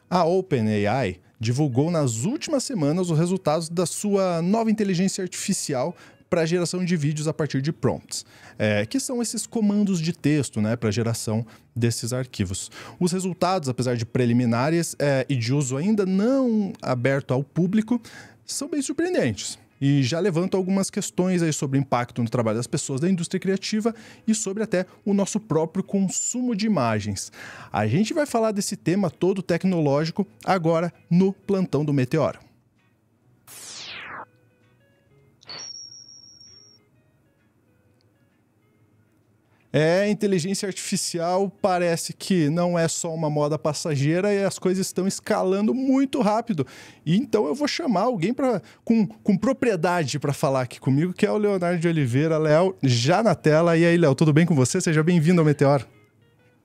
A OpenAI divulgou nas últimas semanas os resultados da sua nova inteligência artificial para a geração de vídeos a partir de prompts, que são esses comandos de texto, né, para a geração desses arquivos. Os resultados, apesar de preliminares e de uso ainda não aberto ao público, são bem surpreendentes. E já levantam algumas questões aí sobre o impacto no trabalho das pessoas da indústria criativa e sobre até o nosso próprio consumo de imagens. A gente vai falar desse tema todo tecnológico agora no Plantão do Meteoro. Inteligência artificial parece que não é só uma moda passageira e as coisas estão escalando muito rápido. E então eu vou chamar alguém com propriedade para falar aqui comigo, que é o Leonardo de Oliveira. Léo, já na tela. E aí, Léo, tudo bem com você? Seja bem-vindo ao Meteoro.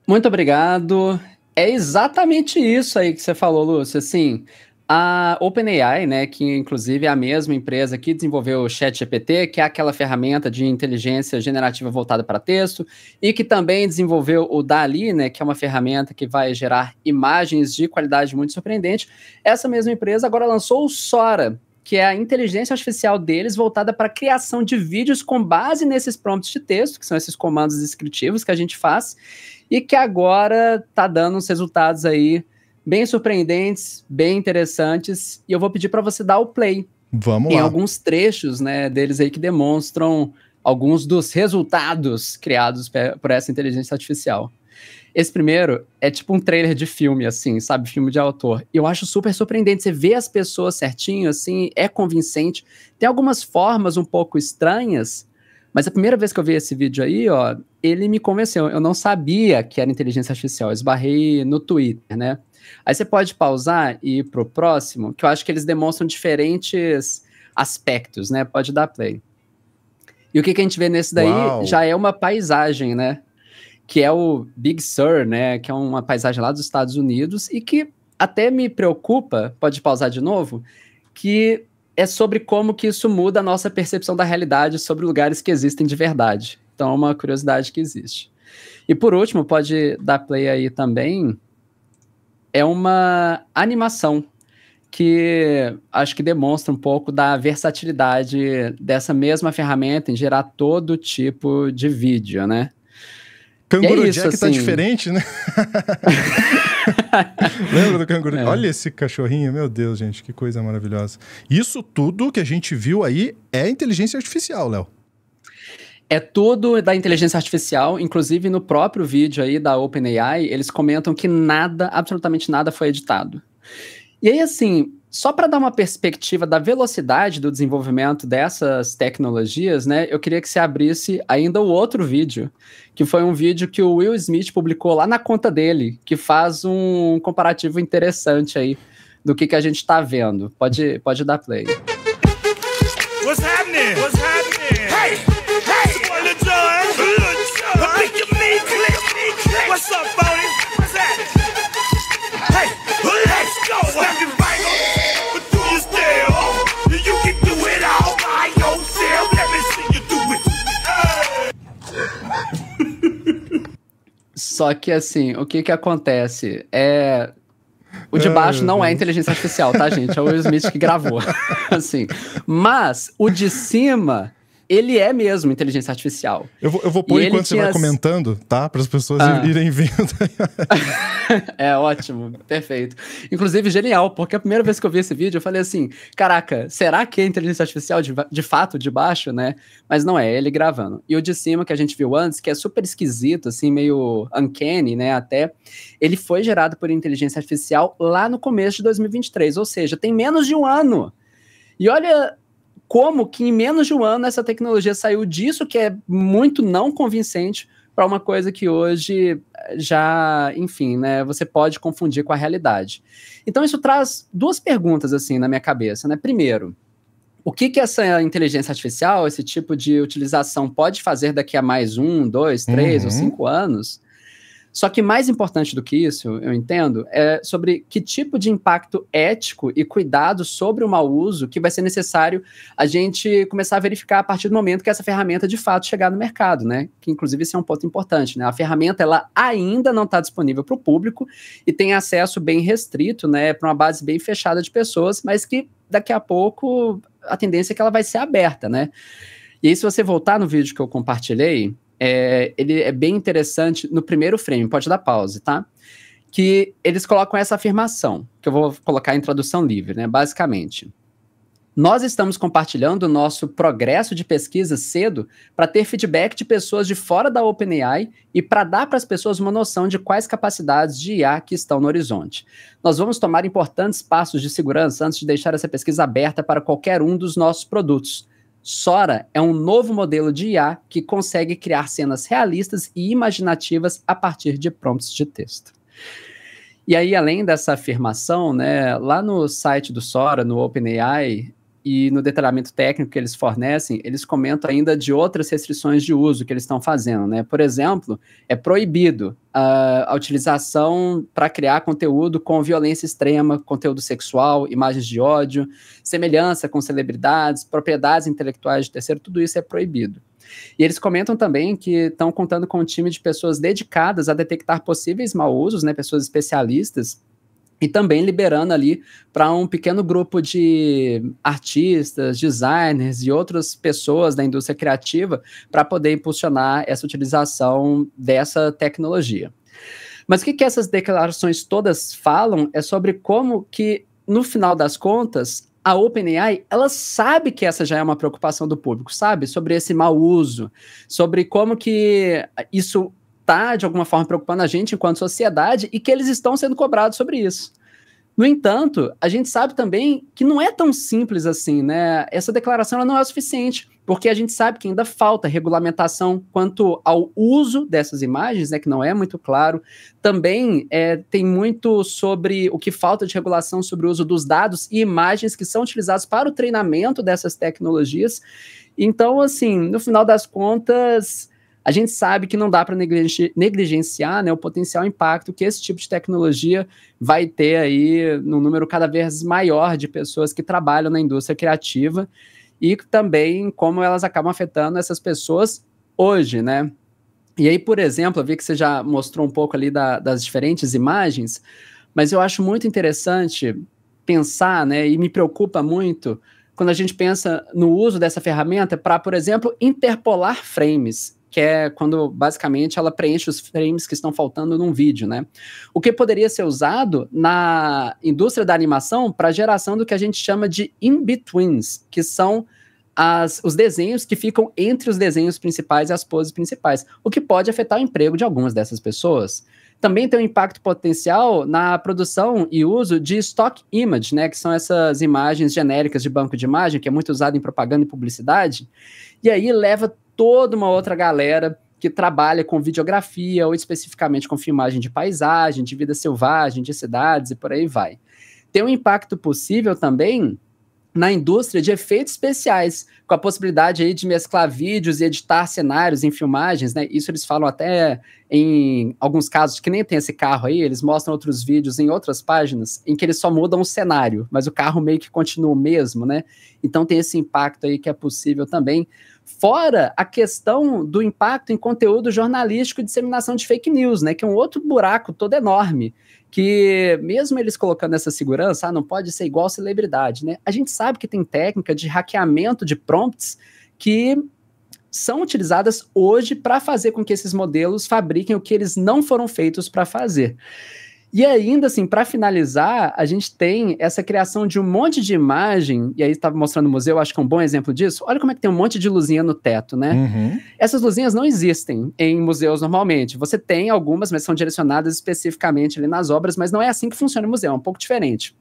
Muito obrigado. É exatamente isso aí que você falou, Lúcio. Assim, a OpenAI, né, que inclusive é a mesma empresa que desenvolveu o ChatGPT, que é aquela ferramenta de inteligência generativa voltada para texto, e que também desenvolveu o DALL-E, né, que é uma ferramenta que vai gerar imagens de qualidade muito surpreendente. Essa mesma empresa agora lançou o Sora, que é a inteligência artificial deles voltada para a criação de vídeos com base nesses prompts de texto, que são esses comandos descritivos que a gente faz, e que agora está dando uns resultados aí bem surpreendentes, bem interessantes, e eu vou pedir para você dar o play. Vamos lá. Tem alguns trechos, né, deles aí que demonstram alguns dos resultados criados por essa inteligência artificial. Esse primeiro é tipo um trailer de filme, assim, sabe? Filme de autor. E eu acho super surpreendente. Você vê as pessoas certinho, assim, é convincente. Tem algumas formas um pouco estranhas, mas a primeira vez que eu vi esse vídeo aí, ó, ele me convenceu. Eu não sabia que era inteligência artificial. Eu esbarrei no Twitter, né? Aí você pode pausar e ir pro próximo, que eu acho que eles demonstram diferentes aspectos, né? Pode dar play. E o que a gente vê nesse daí já é uma paisagem, né? Que é o Big Sur, né? Que é uma paisagem lá dos Estados Unidos e que até me preocupa, pode pausar de novo, que é sobre como que isso muda a nossa percepção da realidade sobre lugares que existem de verdade. Então é uma curiosidade que existe. E por último, pode dar play aí também, é uma animação que acho que demonstra um pouco da versatilidade dessa mesma ferramenta em gerar todo tipo de vídeo, né? Canguru Jack assim... tá diferente, né? Lembra do Canguru? Olha esse cachorrinho, meu Deus, gente, que coisa maravilhosa. Isso tudo que a gente viu aí é inteligência artificial, Léo. É tudo da inteligência artificial, inclusive no próprio vídeo aí da OpenAI, eles comentam que nada, absolutamente nada foi editado. E aí, assim, só para dar uma perspectiva da velocidade do desenvolvimento dessas tecnologias, né, eu queria que você abrisse ainda o outro vídeo, que foi um vídeo que o Will Smith publicou lá na conta dele, que faz um comparativo interessante aí do que a gente está vendo. Pode dar play. What's happening? What's happening? Hey! Hey! Lil Jon! What's up, Bodie? What's happening? Hey! Let's go! But do you still? You can do it all by yourself. Let me see you do it. Só que assim, o que acontece? O de baixo não é inteligência artificial, tá, gente? É o Will Smith que gravou. Assim. Mas o de cima, ele é mesmo inteligência artificial. Eu vou pôr enquanto você vai comentando, tá? Para as pessoas irem vendo. É ótimo, perfeito. Inclusive, genial, porque a primeira vez que eu vi esse vídeo, eu falei assim, caraca, será que é inteligência artificial de fato de baixo, né? Mas não é, ele gravando. E o de cima, que a gente viu antes, que é super esquisito, assim, meio uncanny, né, até, ele foi gerado por inteligência artificial lá no começo de 2023, ou seja, tem menos de um ano. E olha como que em menos de um ano essa tecnologia saiu disso, que é muito não convincente, para uma coisa que hoje já, enfim, né, você pode confundir com a realidade. Então isso traz duas perguntas, assim, na minha cabeça, né? Primeiro, o que essa inteligência artificial, esse tipo de utilização pode fazer daqui a mais 1, 2, 3 ou 5 anos? Só que mais importante do que isso, eu entendo, é sobre que tipo de impacto ético e cuidado sobre o mau uso que vai ser necessário a gente começar a verificar a partir do momento que essa ferramenta de fato chegar no mercado, né? Que inclusive esse é um ponto importante, né? A ferramenta ela ainda não está disponível para o público e tem acesso bem restrito, né? Para uma base bem fechada de pessoas, mas que daqui a pouco a tendência é que ela vai ser aberta, né? E aí, se você voltar no vídeo que eu compartilhei, ele é bem interessante no primeiro frame, pode dar pause, tá? Que eles colocam essa afirmação, que eu vou colocar em tradução livre, né? Basicamente, nós estamos compartilhando o nosso progresso de pesquisa cedo para ter feedback de pessoas de fora da OpenAI e para dar para as pessoas uma noção de quais capacidades de IA que estão no horizonte. Nós vamos tomar importantes passos de segurança antes de deixar essa pesquisa aberta para qualquer um dos nossos produtos. Sora é um novo modelo de IA que consegue criar cenas realistas e imaginativas a partir de prompts de texto. E aí, além dessa afirmação, né, lá no site do Sora, no OpenAI, e no detalhamento técnico que eles fornecem, eles comentam ainda de outras restrições de uso que eles estão fazendo, né? Por exemplo, é proibido a utilização para criar conteúdo com violência extrema, conteúdo sexual, imagens de ódio, semelhança com celebridades, propriedades intelectuais de terceiro, tudo isso é proibido. E eles comentam também que estão contando com um time de pessoas dedicadas a detectar possíveis mau usos, né? Pessoas especialistas, e também liberando ali para um pequeno grupo de artistas, designers e outras pessoas da indústria criativa para poder impulsionar essa utilização dessa tecnologia. Mas o que essas declarações todas falam é sobre como que, no final das contas, a OpenAI, ela sabe que essa já é uma preocupação do público, sabe? Sobre esse mau uso, sobre como que isso está, de alguma forma, preocupando a gente enquanto sociedade e que eles estão sendo cobrados sobre isso. No entanto, a gente sabe também que não é tão simples assim, né? Essa declaração ela não é o suficiente, porque a gente sabe que ainda falta regulamentação quanto ao uso dessas imagens, né, que não é muito claro. Também tem muito sobre o que falta de regulação sobre o uso dos dados e imagens que são utilizados para o treinamento dessas tecnologias. Então, assim, no final das contas, a gente sabe que não dá para negligenciar, né, o potencial impacto que esse tipo de tecnologia vai ter aí num número cada vez maior de pessoas que trabalham na indústria criativa e também como elas acabam afetando essas pessoas hoje, né? E aí, por exemplo, eu vi que você já mostrou um pouco ali das diferentes imagens, mas eu acho muito interessante pensar, né, e me preocupa muito quando a gente pensa no uso dessa ferramenta para, por exemplo, interpolar frames, que é quando, basicamente, ela preenche os frames que estão faltando num vídeo, né? O que poderia ser usado na indústria da animação para a geração do que a gente chama de in-betweens, que são os desenhos que ficam entre os desenhos principais e as poses principais, o que pode afetar o emprego de algumas dessas pessoas. Também tem um impacto potencial na produção e uso de stock image, né, que são essas imagens genéricas de banco de imagem, que é muito usado em propaganda e publicidade, e aí leva toda uma outra galera que trabalha com videografia ou especificamente com filmagem de paisagem, de vida selvagem, de cidades e por aí vai. Tem um impacto possível também na indústria de efeitos especiais, com a possibilidade aí de mesclar vídeos e editar cenários em filmagens, né? Isso eles falam até em alguns casos que nem tem esse carro aí, eles mostram outros vídeos em outras páginas em que eles só mudam o cenário, mas o carro meio que continua o mesmo, né? Então tem esse impacto aí que é possível também. Fora a questão do impacto em conteúdo jornalístico e disseminação de fake news, né? Que é um outro buraco todo enorme, que mesmo eles colocando essa segurança, não pode ser igual celebridade, né? A gente sabe que tem técnica de hackeamento de prompts que são utilizadas hoje para fazer com que esses modelos fabriquem o que eles não foram feitos para fazer. E ainda assim, para finalizar, a gente tem essa criação de um monte de imagem, e aí estava mostrando no museu, acho que é um bom exemplo disso. Olha como é que tem um monte de luzinha no teto, né? Uhum. Essas luzinhas não existem em museus normalmente. Você tem algumas, mas são direcionadas especificamente ali nas obras, mas não é assim que funciona o museu, é um pouco diferente.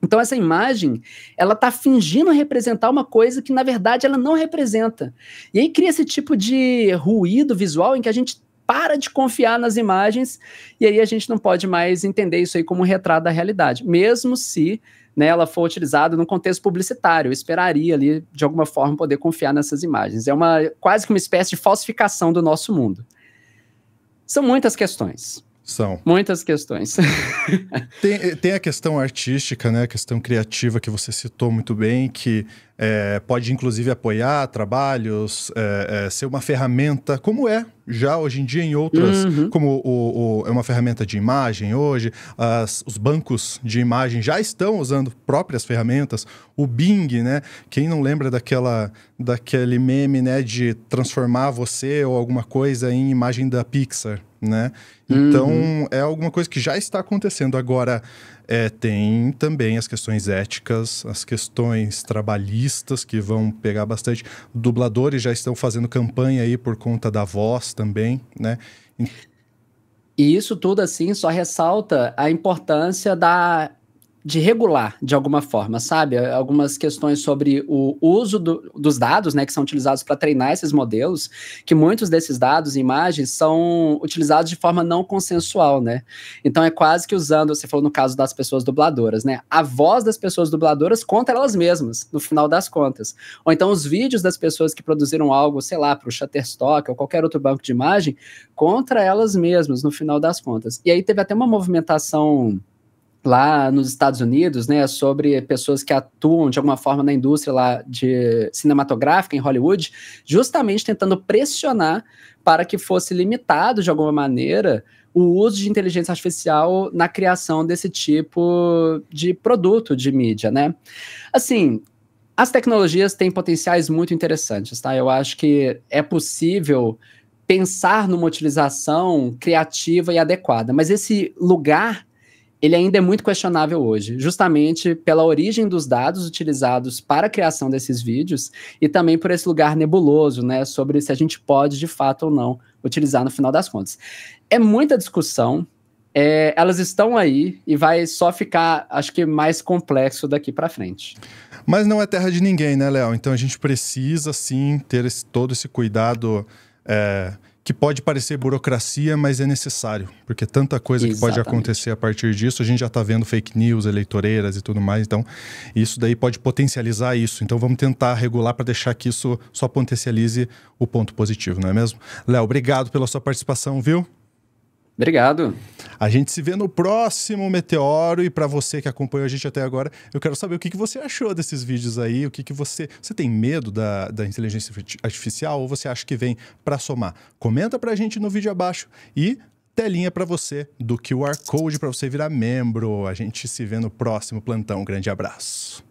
Então essa imagem, ela está fingindo representar uma coisa que na verdade ela não representa. E aí cria esse tipo de ruído visual em que a gente para de confiar nas imagens, e aí a gente não pode mais entender isso aí como um retrato da realidade, mesmo se, né, ela for utilizada num contexto publicitário. Eu esperaria ali, de alguma forma, poder confiar nessas imagens. É quase que uma espécie de falsificação do nosso mundo. São muitas questões. São. Muitas questões. Tem a questão artística, né? A questão criativa que você citou muito bem, que pode inclusive apoiar trabalhos, ser uma ferramenta, como é já hoje em dia em outras, como é uma ferramenta de imagem hoje, os bancos de imagem já estão usando próprias ferramentas, o Bing, né? Quem não lembra daquele meme, né, de transformar você ou alguma coisa em imagem da Pixar, né? Então, é alguma coisa que já está acontecendo. Agora, tem também as questões éticas, as questões trabalhistas que vão pegar bastante. Dubladores já estão fazendo campanha aí por conta da voz também, né? E isso tudo, assim, só ressalta a importância de regular, de alguma forma, sabe? Algumas questões sobre o uso dos dados, né, que são utilizados para treinar esses modelos, que muitos desses dados e imagens são utilizados de forma não consensual, né? Então é quase que usando, você falou no caso das pessoas dubladoras, né? A voz das pessoas dubladoras contra elas mesmas, no final das contas. Ou então os vídeos das pessoas que produziram algo, sei lá, para o Shutterstock ou qualquer outro banco de imagem, contra elas mesmas, no final das contas. E aí teve até uma movimentação lá nos Estados Unidos, né, sobre pessoas que atuam de alguma forma na indústria lá de cinematográfica em Hollywood, justamente tentando pressionar para que fosse limitado de alguma maneira o uso de inteligência artificial na criação desse tipo de produto de mídia, né? Assim, as tecnologias têm potenciais muito interessantes, tá? Eu acho que é possível pensar numa utilização criativa e adequada, mas esse lugar ele ainda é muito questionável hoje, justamente pela origem dos dados utilizados para a criação desses vídeos e também por esse lugar nebuloso, né, sobre se a gente pode, de fato ou não, utilizar no final das contas. É muita discussão, elas estão aí e vai só ficar, acho que, mais complexo daqui para frente. Mas não é terra de ninguém, né, Léo? Então a gente precisa, sim, ter todo esse cuidado que pode parecer burocracia, mas é necessário, porque tanta coisa que pode acontecer a partir disso, a gente já está vendo fake news, eleitoreiras e tudo mais, então isso daí pode potencializar isso. Então vamos tentar regular para deixar que isso só potencialize o ponto positivo, não é mesmo? Léo, obrigado pela sua participação, viu? Obrigado. A gente se vê no próximo Meteoro, e para você que acompanhou a gente até agora, eu quero saber o que você achou desses vídeos aí, o que você tem medo da inteligência artificial ou você acha que vem para somar? Comenta pra gente no vídeo abaixo e telinha para você do QR Code para você virar membro. A gente se vê no próximo plantão. Um grande abraço.